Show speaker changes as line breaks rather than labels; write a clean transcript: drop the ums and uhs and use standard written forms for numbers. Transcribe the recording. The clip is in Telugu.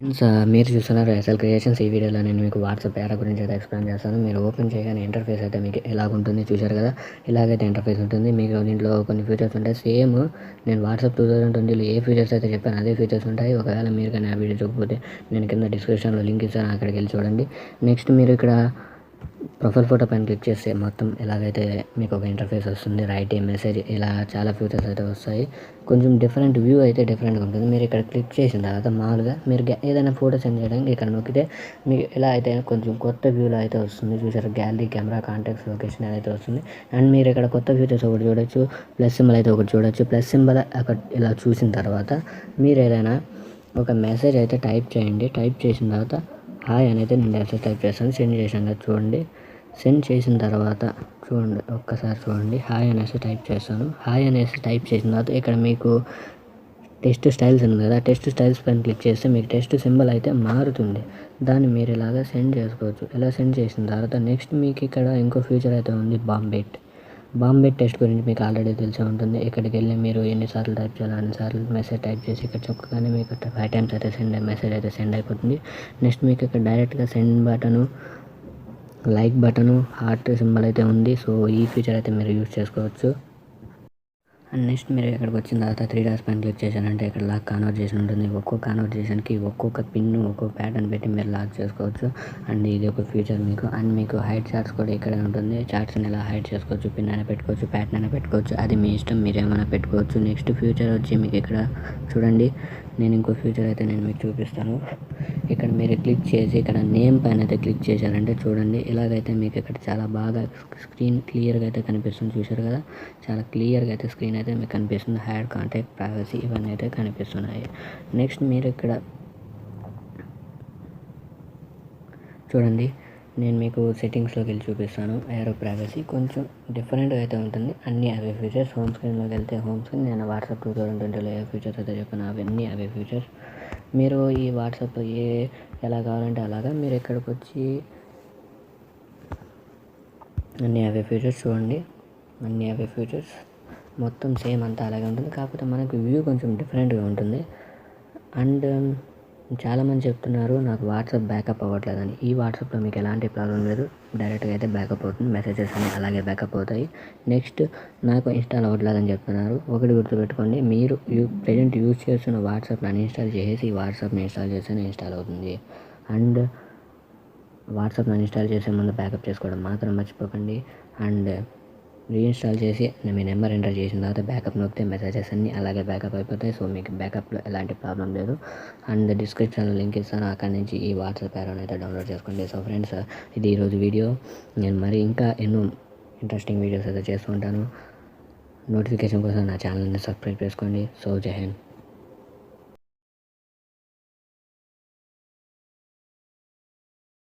ఫ్రెండ్స్, మీరు చూస్తున్నారు ఎస్ఎల్ క్రియేషన్స్. ఈ వీడియోలో నేను మీకు వాట్సాప్ యారో గురించి అయితే ఎక్స్ప్లెయిన్ చేస్తాను. మీరు ఓపెన్ చేయగానే ఇంటర్ఫేస్ అయితే మీకు ఎలాగుంటుంది చూశారు కదా. ఇలాగైతే ఇంటర్ఫేస్ ఉంటుంది. మీకు దీంట్లో కొన్ని ఫీచర్స్ ఉంటాయి. సేమ్ నేను వాట్సాప్ 2020లో ఏ ఫీచర్స్ అయితే చెప్పాను అదే ఫీచర్స్ ఉంటాయి. ఒకవేళ మీరు కానీ ఆ వీడియో చూడకపోతే నేను కింద డిస్క్రిప్షన్లో లింక్ ఇస్తాను, అక్కడికి వెళ్ళి చూడండి. నెక్స్ట్ మీరు ఇక్కడ ప్రొఫైల్ ఫోటో పైన క్లిక్ చేస్తే మొత్తం ఎలాగైతే మీకు ఒక ఇంటర్ఫేస్ వస్తుంది. రైట్ ఏ మెసేజ్, ఇలా చాలా ఫీచర్స్ అయితే వస్తాయి. కొంచెం డిఫరెంట్ వ్యూ అయితే డిఫరెంట్గా ఉంటుంది. మీరు ఇక్కడ క్లిక్ చేసిన తర్వాత మామూలుగా మీరు ఏదైనా ఫోటో సెండ్ చేయడానికి ఇక్కడ నొక్కితే మీకు ఇలా అయితే కొంచెం కొత్త వ్యూలో అయితే వస్తుంది. చూసారు, గ్యాలరీ, కెమెరా, కాంటాక్ట్స్, లొకేషన్ అయితే వస్తుంది. అండ్ మీరు ఇక్కడ కొత్త ఫీచర్స్ ఒకటి చూడొచ్చు. ప్లస్ సింబల్ అయితే ఒకటి చూడొచ్చు. ప్లస్ సింబల్ అక్కడ ఇలా చూసిన తర్వాత మీరు ఏదైనా ఒక మెసేజ్ అయితే టైప్ చేయండి. టైప్ చేసిన తర్వాత హాయ్ అని అయితే నేను మెసేజ్ టైప్ చేస్తాను. సెండ్ చేశాను కదా చూడండి. సెండ్ చేసిన తర్వాత చూడండి, ఒక్కసారి చూడండి. హాయ్ అనేసి టైప్ చేస్తాను. హాయ్ అనేసి టైప్ చేసిన తర్వాత ఇక్కడ మీకు టెక్స్ట్ స్టైల్స్ ఉంది కదా, టెక్స్ట్ స్టైల్స్ పైన క్లిక్ చేస్తే మీకు టెక్స్ట్ సింబల్ అయితే మారుతుంది. దాన్ని మీరు ఇలాగా సెండ్ చేసుకోవచ్చు. ఇలా సెండ్ చేసిన తర్వాత నెక్స్ట్ మీకు ఇక్కడ ఇంకో ఫీచర్ అయితే ఉంది, బాంబెట్ టెస్ట్ గురించి మీకు ఆల్రెడీ తెలిసే ఉంటుంది. ఇక్కడికి వెళ్ళి మీరు ఎన్నిసార్లు టైప్ చేయాలి అన్నిసార్లు మెసేజ్ టైప్ చేసి ఇక్కడ చెప్పగానే మీకు 5 టైమ్స్ అయితే మెసేజ్ అయితే సెండ్ అయిపోతుంది. నెక్స్ట్ మీకు ఇక్కడ డైరెక్ట్గా send button, like button, heart symbol అయితే ఉంది. సో ఈ ఫీచర్ అయితే మీరు యూజ్ చేసుకోవచ్చు. అండ్ నెక్స్ట్ మీరు ఇక్కడికి వచ్చిన తర్వాత 3 డాట్స్ పైన క్లిక్ చేశారంటే ఇక్కడ లాక్ కాన్వర్జేషన్ ఉంటుంది. ఒక్కొక్క కాన్వర్జేషన్కి ఒక్కొక్క పిన్ను, ఒక్కొక్క ప్యాటర్న్ పెట్టి మీరు లాక్ చేసుకోవచ్చు. అండ్ ఇది ఒక ఫీచర్ మీకు. అండ్ మీకు హైడ్ చార్ట్స్ కూడా ఇక్కడే ఉంటుంది. చార్ట్స్ని ఇలా హైడ్ చేసుకోవచ్చు, పిన్ అయినా పెట్టుకోవచ్చు, ప్యాటర్న్ అయినా పెట్టుకోవచ్చు. అది మీ ఇష్టం, మీరు ఏమైనా పెట్టుకోవచ్చు. నెక్స్ట్ ఫీచర్ వచ్చి మీకు ఇక్కడ చూడండి, నేను ఇంకో ఫీచర్ అయితే నేను మీకు చూపిస్తాను. ఇక్కడ మీరు క్లిక్ చేసి ఇక్కడ నేమ్ పైన అయితే క్లిక్ చేశారంటే చూడండి, ఇలాగైతే మీకు ఇక్కడ చాలా బాగా స్క్రీన్ క్లియర్గా అయితే కనిపిస్తుంది. చూశారు కదా, చాలా క్లియర్గా అయితే స్క్రీన్ అయితే మీకు కనిపిస్తుంది. హ్యాడ్, కాంటాక్ట్, ప్రైవసీ ఇవన్నీ అయితే కనిపిస్తున్నాయి. నెక్స్ట్ మీరు ఇక్కడ చూడండి, నేను మీకు సెట్టింగ్స్లోకి వెళ్ళి చూపిస్తాను. ఏరో ప్రైవసీ కొంచెం డిఫరెంట్గా అయితే ఉంటుంది. అన్నీ అవే ఫీచర్స్. హోమ్ స్క్రీన్లోకి వెళ్తే హోమ్ స్క్రీన్, నేను వాట్సాప్ 2020లో ఏ ఫీచర్స్ అయితే చెప్పాను అవన్నీ అవే ఫీచర్స్. మీరు ఈ వాట్సాప్ ఎలా కావాలంటే అలాగా మీరు ఇక్కడికి వచ్చి అన్నీ అవే ఫీచర్స్ చూడండి. అన్నీ అవే ఫీచర్స్ మొత్తం సేమ్ అంతా అలాగే ఉంటుంది. కాకపోతే మనకు వ్యూ కొంచెం డిఫరెంట్గా ఉంటుంది. అండ్ చాలామంది చెప్తున్నారు నాకు వాట్సాప్ బ్యాకప్ అవ్వట్లేదని. ఈ వాట్సాప్లో మీకు ఎలాంటి ప్రాబ్లం లేదు, డైరెక్ట్గా అయితే బ్యాకప్ అవుతుంది. మెసేజెస్ అన్నీ అలాగే బ్యాకప్ అవుతాయి. నెక్స్ట్ నాకు ఇన్స్టాల్ అవ్వట్లేదని చెప్తున్నారు. ఒకటి గుర్తుపెట్టుకోండి, మీరు ప్రజెంట్ యూజ్ చేస్తున్న వాట్సాప్ని అన్ఇన్స్టాల్ చేసి ఈ వాట్సాప్ని ఇన్స్టాల్ చేస్తేనే ఇన్స్టాల్ అవుతుంది. అండ్ వాట్సాప్ని అన్ఇన్స్టాల్ చేసే ముందు బ్యాకప్ చేసుకోవడం మాత్రం మర్చిపోకండి. అండ్ రీఇన్స్టాల్ చేసి మీ నెంబర్ ఎంటర్ చేసిన తర్వాత బ్యాకప్ నొక్కితే మెసేజెస్ అన్నీ అలాగే బ్యాకప్ అయిపోతాయి. సో మీకు బ్యాకప్లో ఎలాంటి ప్రాబ్లం లేదు. అండ్ డిస్క్రిప్షన్లో లింక్ ఇస్తాను, అక్కడి నుంచి ఈ వాట్సాప్ యారోని అయితే డౌన్లోడ్ చేసుకోండి. సో ఫ్రెండ్స్, ఇది ఈరోజు వీడియో. నేను మరి ఇంకా ఎన్నో ఇంట్రెస్టింగ్ వీడియోస్ అయితే చేస్తూ ఉంటాను. నోటిఫికేషన్ కోసం నా ఛానల్ని సబ్స్క్రైబ్ చేసుకోండి. సో జై హింద్.